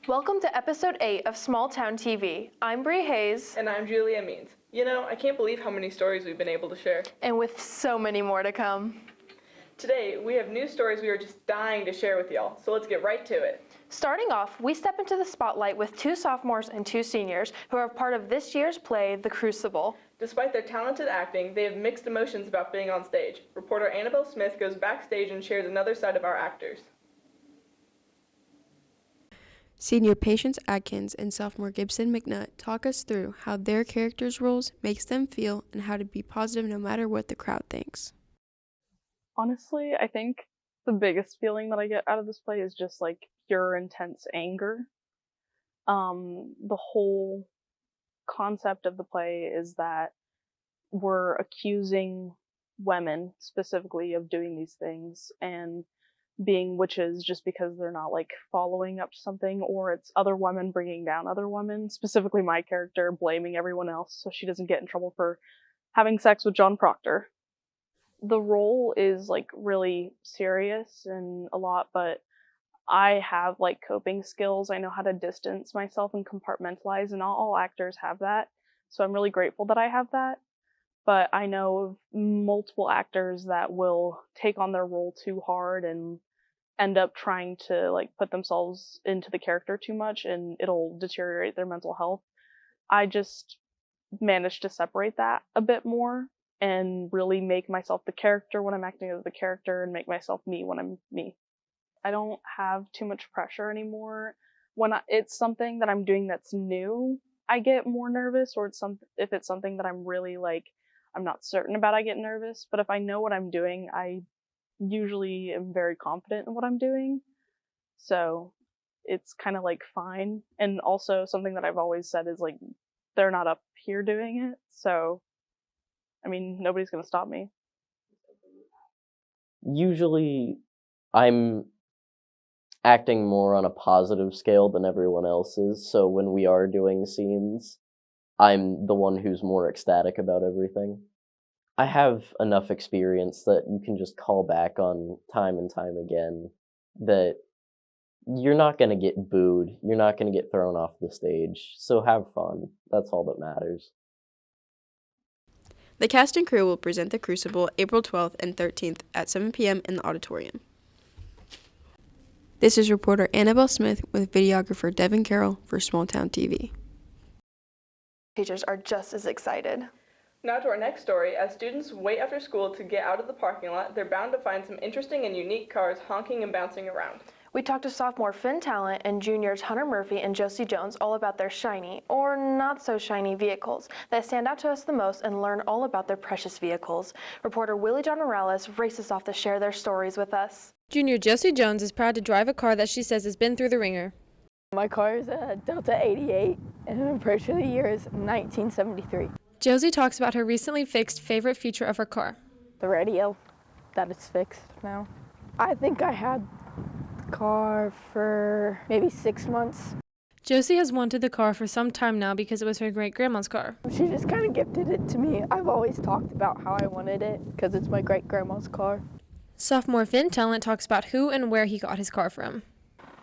Welcome to episode 8 of Small Town TV. I'm Bree Hayes. And I'm Julia Means. You know, I can't believe how many stories we've been able to share. And with so many more to come. Today, we have new stories we are just dying to share with y'all, so let's get right to it. Starting off, we step into the spotlight with 2 sophomores and 2 seniors who are part of this year's play, The Crucible. Despite their talented acting, they have mixed emotions about being on stage. Reporter Annabelle Smith goes backstage and shares another side of our actors. Senior Patience Adkins and sophomore Gibson McNutt talk us through how their characters' roles makes them feel and how to be positive no matter what the crowd thinks. Honestly, I think the biggest feeling that I get out of this play is just like pure intense anger. The whole concept of the play is that we're accusing women specifically of doing these things and being witches just because they're not like following up to something, or it's other women bringing down other women, specifically my character blaming everyone else so she doesn't get in trouble for having sex with John Proctor. The role is like really serious and a lot, but I have like coping skills. I know how to distance myself and compartmentalize, and not all actors have that. So I'm really grateful that I have that. But I know of multiple actors that will take on their role too hard and end up trying to like put themselves into the character too much, and it'll deteriorate their mental health. I just managed to separate that a bit more and really make myself the character when I'm acting as the character and make myself me when I'm me. I don't have too much pressure anymore. When it's something that I'm doing that's new, I get more nervous, or if it's something that I'm really like, I'm not certain about, I get nervous. But if I know what I'm doing, I usually am very confident in what I'm doing. So it's kind of like fine. And also something that I've always said is like, they're not up here doing it. So, I mean, nobody's going to stop me. Usually I'm acting more on a positive scale than everyone else is, so when we are doing scenes, I'm the one who's more ecstatic about everything. I have enough experience that you can just call back on time and time again that you're not going to get booed, you're not going to get thrown off the stage, so have fun. That's all that matters. The cast and crew will present The Crucible April 12th and 13th at 7 p.m. in the auditorium. This is reporter Annabelle Smith with videographer Devin Carroll for Small Town TV. Teachers are just as excited. Now to our next story. As students wait after school to get out of the parking lot, they're bound to find some interesting and unique cars honking and bouncing around. We talked to sophomore Finn Talent and juniors Hunter Murphy and Josie Jones all about their shiny, or not so shiny, vehicles that stand out to us the most, and learn all about their precious vehicles. Reporter Willie John Morales races off to share their stories with us. Junior Josie Jones is proud to drive a car that she says has been through the ringer. My car is a Delta 88, and I'm pretty sure the year is 1973. Josie talks about her recently fixed favorite feature of her car. The radio, that is fixed now. I think I had the car for maybe 6 months. Josie has wanted the car for some time now because it was her great-grandma's car. She just kind of gifted it to me. I've always talked about how I wanted it because it's my great-grandma's car. Sophomore Finn Talent talks about who and where he got his car from.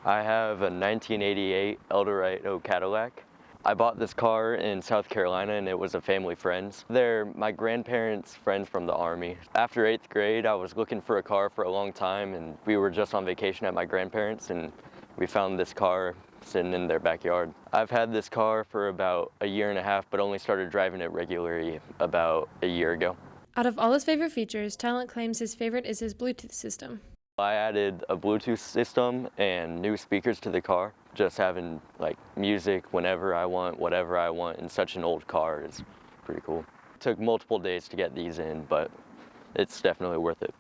I have a 1988 Eldorado Cadillac. I bought this car in South Carolina, and it was a family friend's. They're my grandparents' friends from the Army. After 8th grade, I was looking for a car for a long time, and we were just on vacation at my grandparents', and we found this car sitting in their backyard. I've had this car for about a year and a half, but only started driving it regularly about a year ago. Out of all his favorite features, Talent claims his favorite is his Bluetooth system. I added a Bluetooth system and new speakers to the car. Just having like music whenever I want, whatever I want in such an old car is pretty cool. It took multiple days to get these in, but it's definitely worth it.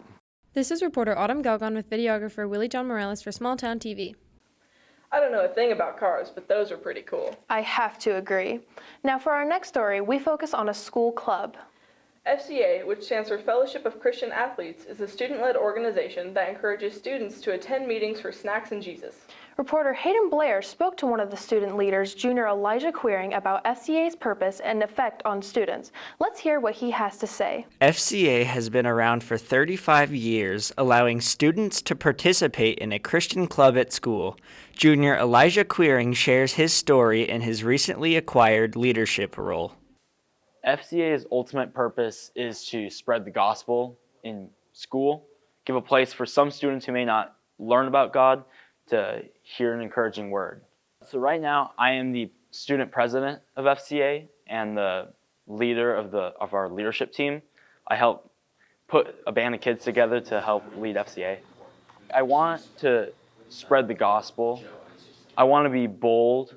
This is reporter Autumn Galgon with videographer Willie John Morales for Small Town TV. I don't know a thing about cars, but those are pretty cool. I have to agree. Now for our next story, we focus on a school club. FCA, which stands for Fellowship of Christian Athletes, is a student-led organization that encourages students to attend meetings for snacks and Jesus. Reporter Hayden Blair spoke to one of the student leaders, Junior Elijah Queering, about FCA's purpose and effect on students. Let's hear what he has to say. FCA has been around for 35 years, allowing students to participate in a Christian club at school. Junior Elijah Queering shares his story in his recently acquired leadership role. FCA's ultimate purpose is to spread the gospel in school, give a place for some students who may not learn about God to hear an encouraging word. So right now, I am the student president of FCA and the leader of our leadership team. I help put a band of kids together to help lead FCA. I want to spread the gospel. I want to be bold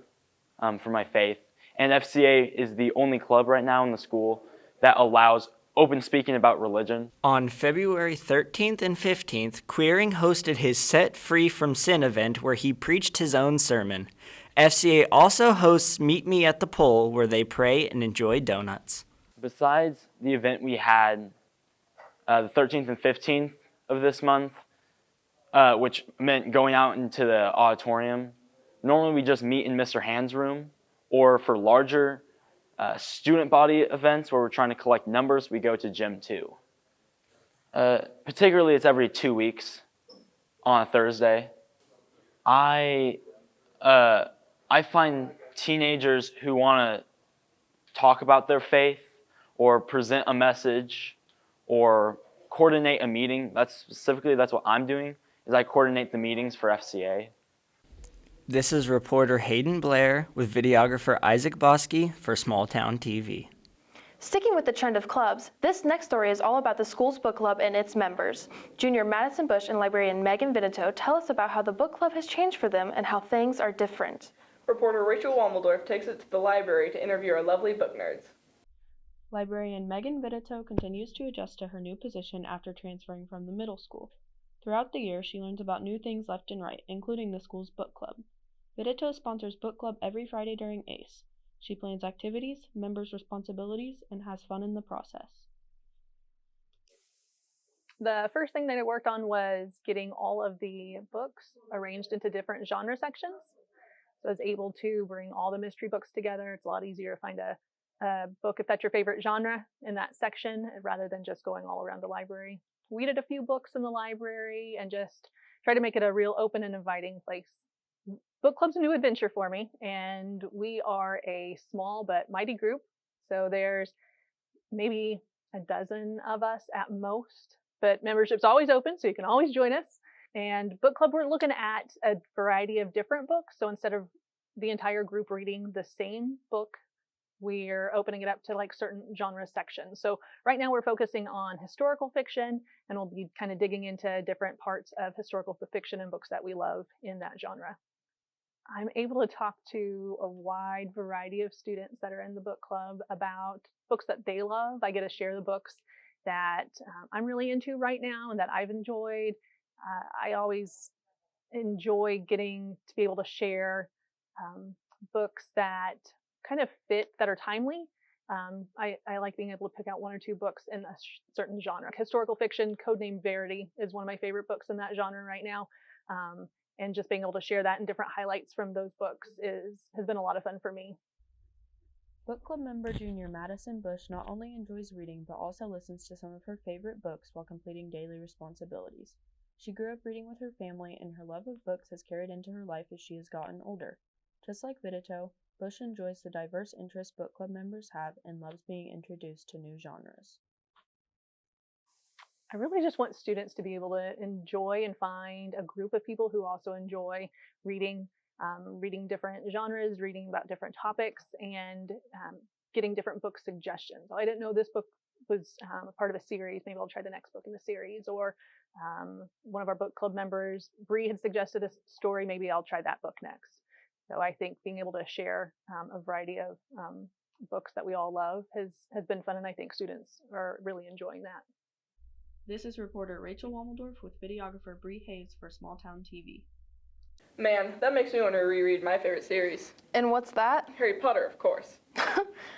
for my faith. And FCA is the only club right now in the school that allows open speaking about religion. On February 13th and 15th, Queering hosted his Set Free from Sin event where he preached his own sermon. FCA also hosts Meet Me at the Pole where they pray and enjoy donuts. Besides the event we had the 13th and 15th of this month, which meant going out into the auditorium, normally we just meet in Mr. Hand's room, or for larger student body events where we're trying to collect numbers, we go to Gym 2. Particularly, it's every 2 weeks on a Thursday. I find teenagers who want to talk about their faith or present a message or coordinate a meeting. That's what I'm doing, is I coordinate the meetings for FCA. This is reporter Hayden Blair with videographer Isaac Bosky for Small Town TV. Sticking with the trend of clubs, this next story is all about the school's book club and its members. Junior Madison Bush and librarian Megan Vinito tell us about how the book club has changed for them and how things are different. Reporter Rachel Wommeldorf takes it to the library to interview our lovely book nerds. Librarian Megan Vinito continues to adjust to her new position after transferring from the middle school. Throughout the year, she learns about new things left and right, including the school's book club. Vinito sponsors book club every Friday during ACE. She plans activities, members' responsibilities, and has fun in the process. The first thing that I worked on was getting all of the books arranged into different genre sections. So I was able to bring all the mystery books together. It's a lot easier to find a book if that's your favorite genre in that section rather than just going all around the library. Weeded a few books in the library and just try to make it a real open and inviting place. Book club's a new adventure for me, and we are a small but mighty group. So there's maybe a dozen of us at most, but membership's always open, so you can always join us. And book club, we're looking at a variety of different books. So instead of the entire group reading the same book, we're opening it up to like certain genre sections. So right now we're focusing on historical fiction, and we'll be kind of digging into different parts of historical fiction and books that we love in that genre. I'm able to talk to a wide variety of students that are in the book club about books that they love. I get to share the books that I'm really into right now and that I've enjoyed. I always enjoy getting to be able to share books that kind of fit, that are timely. I like being able to pick out one or two books in a certain genre. Historical fiction, Codename Verity is one of my favorite books in that genre right now. And just being able to share that and different highlights from those books has been a lot of fun for me. Book club member Junior Madison Bush not only enjoys reading, but also listens to some of her favorite books while completing daily responsibilities. She grew up reading with her family, and her love of books has carried into her life as she has gotten older. Just like Vinito, Bush enjoys the diverse interests book club members have and loves being introduced to new genres. I really just want students to be able to enjoy and find a group of people who also enjoy reading, reading different genres, reading about different topics, and getting different book suggestions. I didn't know this book was a part of a series. Maybe I'll try the next book in the series. Or one of our book club members, Bree, had suggested a story. Maybe I'll try that book next. So I think being able to share a variety of books that we all love has been fun, and I think students are really enjoying that. This is reporter Rachel Wommeldorf with videographer Bree Hayes for Small Town TV. Man, that makes me want to reread my favorite series. And what's that? Harry Potter, of course.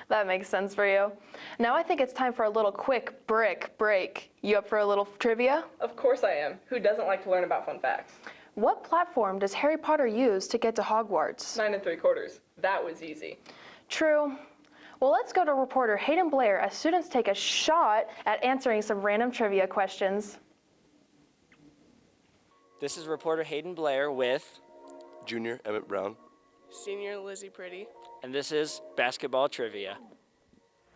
That makes sense for you. Now I think it's time for a little quick break. You up for a little trivia? Of course I am. Who doesn't like to learn about fun facts? What platform does Harry Potter use to get to Hogwarts? 9 3/4. That was easy. True. Well, let's go to reporter Hayden Blair as students take a shot at answering some random trivia questions. This is reporter Hayden Blair with, Junior Emmett Brown. Senior Lizzie Pretty. and this is basketball trivia.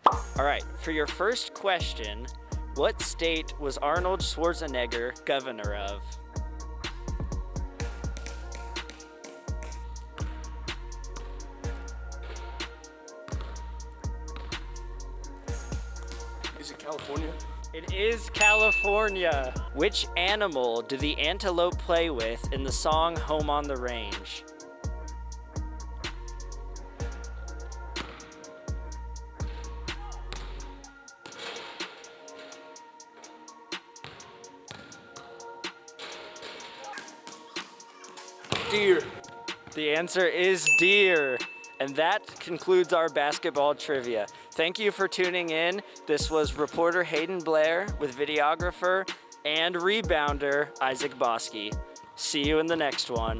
All right, for your first question, what state was Arnold Schwarzenegger governor of? Is it California? It is California. Which animal do the antelope play with in the song Home on the Range? Deer. The answer is deer. And that concludes our basketball trivia. Thank you for tuning in. This was reporter Hayden Blair with videographer and rebounder Isaac Bosky. See you in the next one.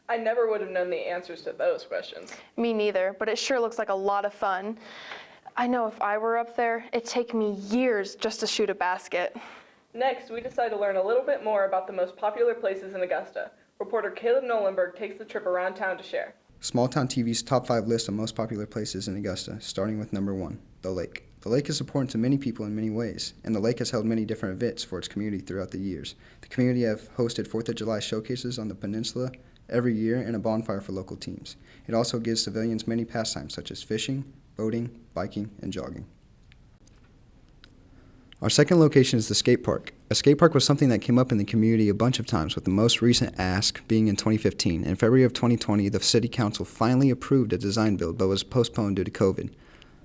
I never would have known the answers to those questions. Me neither, but it sure looks like a lot of fun. I know if I were up there, it'd take me years just to shoot a basket. Next, we decide to learn a little bit more about the most popular places in Augusta. Reporter Caleb Nolenberg takes the trip around town to share. Small Town TV's top 5 list of most popular places in Augusta, starting with number 1, the lake. The lake is important to many people in many ways, and the lake has held many different events for its community throughout the years. The community have hosted 4th of July showcases on the peninsula every year and a bonfire for local teams. It also gives civilians many pastimes such as fishing, boating, biking, and jogging. Our second location is the skate park. A skate park was something that came up in the community a bunch of times, with the most recent ask being in 2015. In February of 2020, the City Council finally approved a design build, but was postponed due to COVID.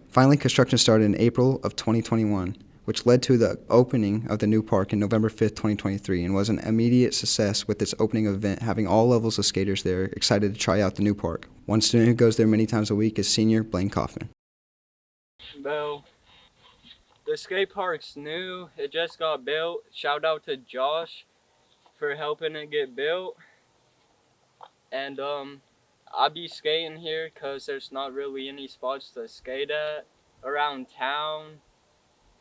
Finally, construction started in April of 2021, which led to the opening of the new park in November 5th, 2023, and was an immediate success, with its opening event having all levels of skaters there excited to try out the new park. One student who goes there many times a week is senior Blaine Kaufman. Well, the skate park's new. It just got built. Shout out to Josh for helping it get built. And I be skating here because there's not really any spots to skate at around town.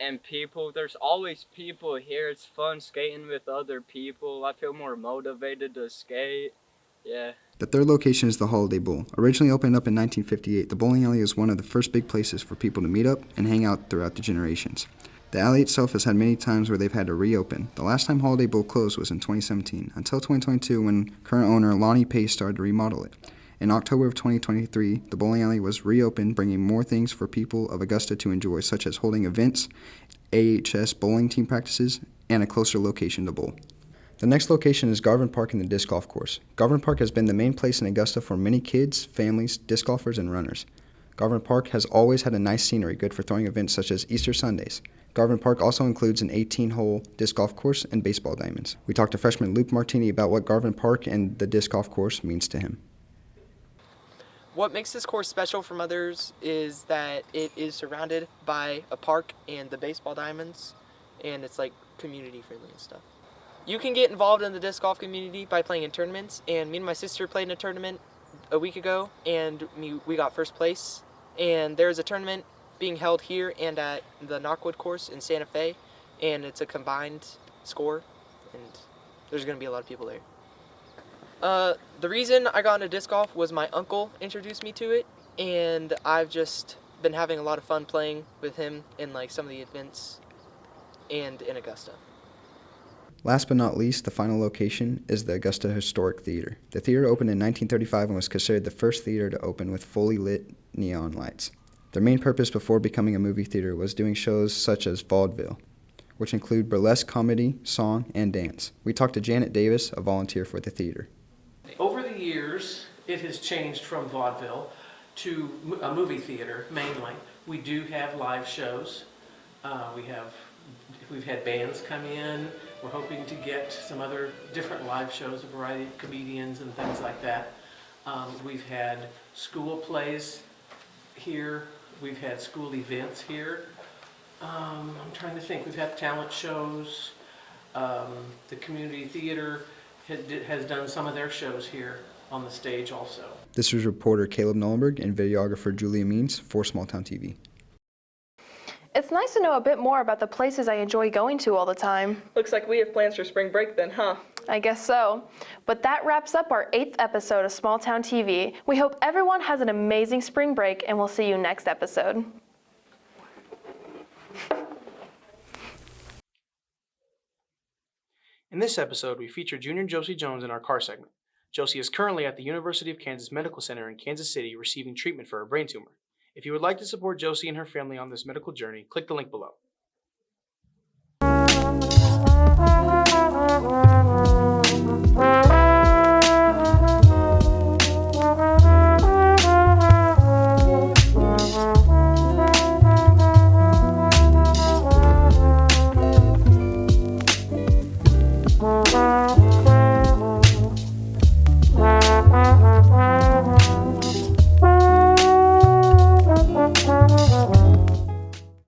And people, there's always people here. It's fun skating with other people. I feel more motivated to skate. Yeah. The third location is the Holiday Bowl. Originally opened up in 1958, the bowling alley is one of the first big places for people to meet up and hang out throughout the generations. The alley itself has had many times where they've had to reopen. The last time Holiday Bowl closed was in 2017, until 2022 when current owner Lonnie Pace started to remodel it. In October of 2023, the bowling alley was reopened, bringing more things for people of Augusta to enjoy, such as holding events, AHS bowling team practices, and a closer location to bowl. The next location is Garvin Park and the disc golf course. Garvin Park has been the main place in Augusta for many kids, families, disc golfers, and runners. Garvin Park has always had a nice scenery, good for throwing events such as Easter Sundays. Garvin Park also includes an 18-hole disc golf course and baseball diamonds. We talked to freshman Luke Martini about what Garvin Park and the disc golf course means to him. What makes this course special from others is that it is surrounded by a park and the baseball diamonds, and it's like community friendly and stuff. You can get involved in the disc golf community by playing in tournaments, and me and my sister played in a tournament a week ago, and we got first place. And there's a tournament being held here and at the Knockwood course in Santa Fe, and it's a combined score, and there's going to be a lot of people there. The reason I got into disc golf was my uncle introduced me to it, and I've just been having a lot of fun playing with him in like some of the events and in Augusta. Last but not least, the final location is the Augusta Historic Theater. The theater opened in 1935 and was considered the first theater to open with fully lit neon lights. Their main purpose before becoming a movie theater was doing shows such as vaudeville, which include burlesque comedy, song, and dance. We talked to Janet Davis, a volunteer for the theater. Over the years, it has changed from vaudeville to a movie theater, mainly. We do have live shows. We've had bands come in. We're hoping to get some other different live shows, a variety of comedians and things like that. We've had school plays here. We've had school events here. I'm trying to think. We've had talent shows. The community theater has done some of their shows here on the stage also. This was reporter Caleb Nollenberg and videographer Julia Means for Small Town TV. It's nice to know a bit more about the places I enjoy going to all the time. Looks like we have plans for spring break then, huh? I guess so. But that wraps up our 8th episode of Small Town TV. We hope everyone has an amazing spring break, and we'll see you next episode. In this episode, we feature Junior Josie Jones in our car segment. Josie is currently at the University of Kansas Medical Center in Kansas City receiving treatment for a brain tumor. If you would like to support Josie and her family on this medical journey, click the link below. Bye.